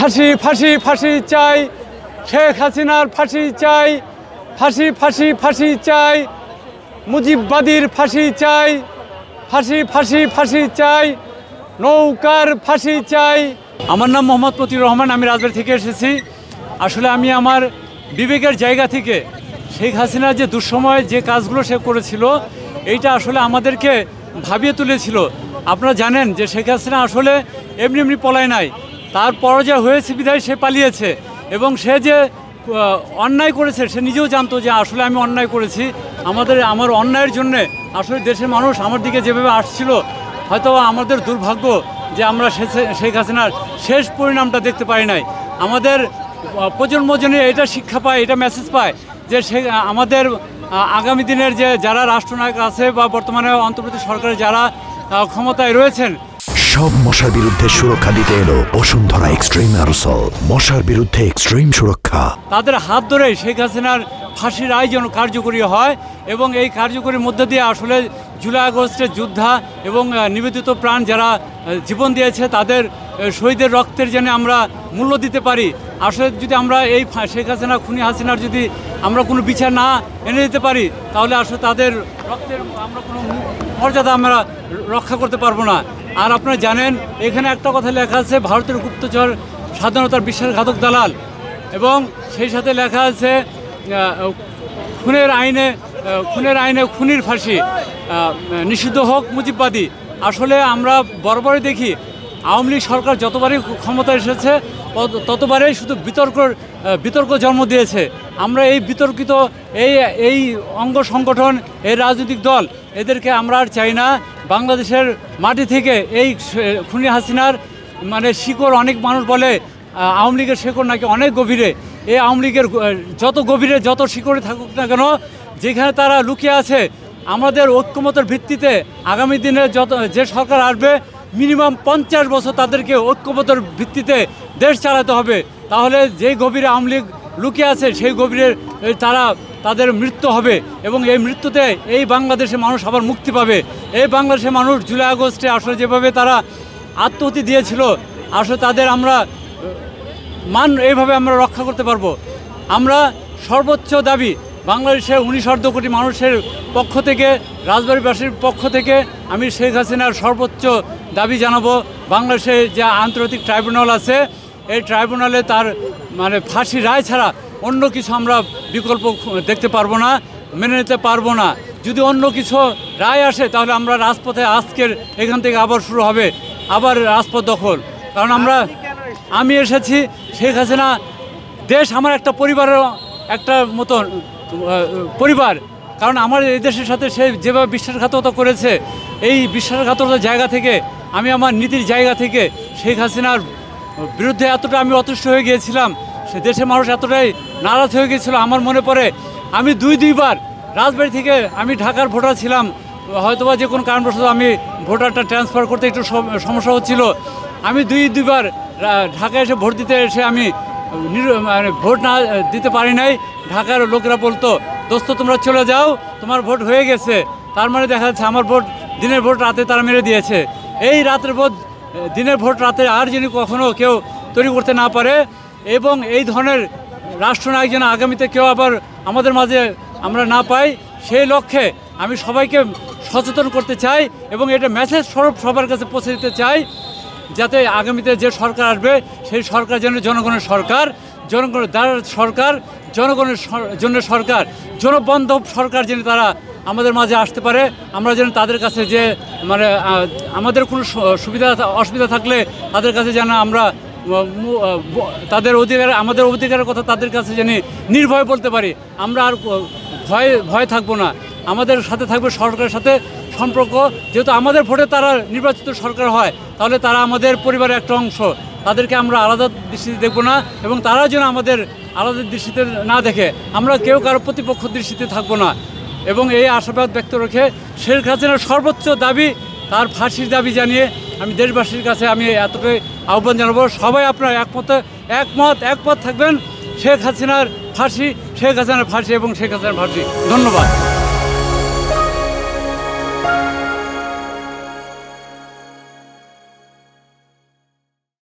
ফাঁসি ফাঁসি ফাঁসি চাই, শেখ হাসিনার ফাঁসি চাই, ফাঁসি ফাঁসি ফাঁসি চাই, মুজিববাদীর ফাঁসি চাই, ফাঁসি ফাঁসি ফাঁসি চাই, নৌকার ফাঁসি চাই। আমার নাম মোহাম্মদ মতিউর রহমান, আমি রাজবাড়ী থেকে এসেছি। আসলে আমি আমার বিবেকের জায়গা থেকে শেখ হাসিনার যে দুঃসময়ে যে কাজগুলো সে করেছিল, এইটা আসলে আমাদেরকে ভাবিয়ে তুলেছিল। আপনারা জানেন যে শেখ হাসিনা আসলে এমনি এমনি পলায় নাই, তার পরাজয় হয়েছে বিধায় সে পালিয়েছে। এবং সে যে অন্যায় করেছে সে নিজেও জানতো যে আসলে আমি অন্যায় করেছি। আমার অন্যায়ের জন্যে আসলে দেশের মানুষ আমার দিকে যেভাবে আসছিল, হয়তো আমাদের দুর্ভাগ্য যে আমরা শেখ হাসিনার শেষ পরিণামটা দেখতে পাই নাই। আমাদের প্রজন্ম যেন এটা শিক্ষা পায়, এটা মেসেজ পায় যে আমাদের আগামী দিনের যে যারা রাষ্ট্রনায়ক আছে বা বর্তমানে অন্তর্বর্তী সরকারে যারা ক্ষমতায় রয়েছেন, সব মশার বিরুদ্ধে সুরক্ষা দিতে এলো বসুন্ধরা এক্সট্রিম অ্যারোসল। মশার বিরুদ্ধে এক্সট্রিম সুরক্ষা। তাদের হাত ধরে শেখ হাসিনার ফাঁসির রায় যেন কার্যকরী হয় এবং এই কার্যকরীর মধ্যে দিয়ে আসলে জুলাই আগস্টের যোদ্ধা এবং নিবেদিত প্রাণ যারা জীবন দিয়েছে তাদের শহীদের রক্তের যেন আমরা মূল্য দিতে পারি। আসলে যদি আমরা এই শেখ হাসিনা খুনি হাসিনার যদি আমরা কোনো বিচার না এনে দিতে পারি, তাহলে আসলে তাদের রক্তের আমরা কোনো মর্যাদা আমরা রক্ষা করতে পারবো না। আর আপনারা জানেন এখানে একটা কথা লেখা আছে, ভারতের গুপ্তচর স্বাধীনতার বিশ্বাসঘাতক দালাল, এবং সেই সাথে লেখা আছে খুনের আইনে খুনির ফাঁসি, নিষিদ্ধ হোক মুজিববাদী। আসলে আমরা বরাবরই দেখি আওয়ামী লীগ সরকার যতবারই ক্ষমতায় এসেছে ততবারই শুধু বিতর্ক জন্ম দিয়েছে। আমরা এই বিতর্কিত এই অঙ্গ সংগঠন, এই রাজনৈতিক দল, এদেরকে আমরা আর চাই না। বাংলাদেশের মাটি থেকে এই খুনি হাসিনার শিকড়, অনেক মানুষ বলে আওয়ামী লীগের শিকড় নাকি অনেক গভীরে। এই আওয়ামী লীগের যত গভীরে যত শিকড়ে থাকুক না কেন, যেখানে তারা লুকিয়ে আছে, আমাদের ঐক্যমতের ভিত্তিতে আগামী দিনে যে সরকার আসবে মিনিমাম 50 বছর তাদেরকে ঐক্যমতের ভিত্তিতে দেশ চালাতে হবে। তাহলে যেই গভীরে আওয়ামী লীগ লুকিয়ে আছে সেই গভীরে তাদের মৃত্যু হবে এবং এই মৃত্যুতে এই বাংলাদেশের মানুষ আবার মুক্তি পাবে। এই বাংলাদেশের মানুষ জুলাই আগস্টে আসলে যেভাবে তারা আত্মহত্যা দিয়েছিল, আসলে তাদের আমরা এইভাবে আমরা রক্ষা করতে পারবো। আমরা সর্বোচ্চ দাবি বাংলাদেশের 19 কোটি মানুষের পক্ষ থেকে, রাজবাড়ীবাসীর পক্ষ থেকে আমি শেখ হাসিনার সর্বোচ্চ দাবি জানাবো। বাংলাদেশের যে আন্তর্জাতিক ট্রাইব্যুনাল আছে, এই ট্রাইব্যুনালে তার ফাঁসি রায় ছাড়া অন্য কিছু আমরা বিকল্প দেখতে পারবো না, মেনে নিতে পারবো না। যদি অন্য কিছু রায় আসে তাহলে আমরা রাজপথে আজকের এখান থেকে আবার শুরু হবে, আবার রাজপথ দখল। কারণ আমি এসেছি শেখ হাসিনা দেশ আমার একটা পরিবারের একটা মতন পরিবার। কারণ আমার এই দেশের সাথে সে যেভাবে বিশ্বাসঘাতকতা করেছে, এই বিশ্বাসঘাতকতার জায়গা থেকে আমি আমার নীতির জায়গা থেকে শেখ হাসিনার বিরুদ্ধে এতটা আমি অতুষ্ট হয়ে গিয়েছিলাম, সে দেশের মানুষ এতটাই নারাজ হয়ে গিয়েছিল। আমার মনে পড়ে আমি দুইবার রাজবাড়ী থেকে, আমি ঢাকার ভোটার ছিলাম, হয়তোবা যে কোনো কারণবশত আমি ভোটারটা ট্রান্সফার করতে একটু সমস্যা হচ্ছিল। আমি দুইবার ঢাকায় এসে ভোট দিতে এসে আমি ভোট না দিতে পারি নাই। ঢাকার লোকেরা বলতো, দোস্ত তোমরা চলে যাও, তোমার ভোট হয়ে গেছে। তার মানে দেখা যাচ্ছে আমার ভোট, দিনের ভোট রাতে তারা মেরে দিয়েছে। এই রাতের ভোট, দিনের ভোট রাতে আর যেন কখনো কেউ তৈরি করতে না পারে এবং এই ধরনের রাষ্ট্রনায়ক যেন আগামীতে কেউ আবার আমাদের মাঝে আমরা না পাই, সেই লক্ষ্যে আমি সবাইকে সচেতন করতে চাই এবং এটা মেসেজ স্বরূপ সবার কাছে পৌঁছে দিতে চাই, যাতে আগামীতে যে সরকার আসবে সেই সরকার যেন জনগণের সরকার, জনগণের দ্বারা সরকার, জনগণের জন্য সরকার, জনবান্ধব সরকার যেন তারা আমাদের মাঝে আসতে পারে। আমরা যেন তাদের কাছে যে আমাদের কোনো অসুবিধা থাকলে তাদের কাছে যেন আমরা আমাদের অধিকারের কথা তাদের কাছে যেন নির্ভয়ে বলতে পারি। আমরা আর ভয় থাকবো না, আমাদের সাথে থাকবে সরকারের সাথে সম্পর্ক। যেহেতু আমাদের ভোটে তারা নির্বাচিত সরকার হয়, তাহলে তারা আমাদের পরিবারের একটা অংশ, তাদেরকে আমরা আলাদা দৃষ্টিতে দেখব না এবং তারা যেন আমাদের আলাদা দৃষ্টিতে না দেখে, আমরা কেউ কারো প্রতিপক্ষ দৃষ্টিতে থাকবো না। এবং এই আশাবাদ ব্যক্ত রেখে শেখ হাসিনার সর্বোচ্চ দাবি, তার ফাঁসির দাবি জানিয়ে আমি দেশবাসীর কাছে আমি এতটাই আহ্বান জানাবো, সবাই আপনারা একমত থাকবেন। শেখ হাসিনার ফাঁসি এবং শেখ হাসিনার ফাঁসি। ধন্যবাদ।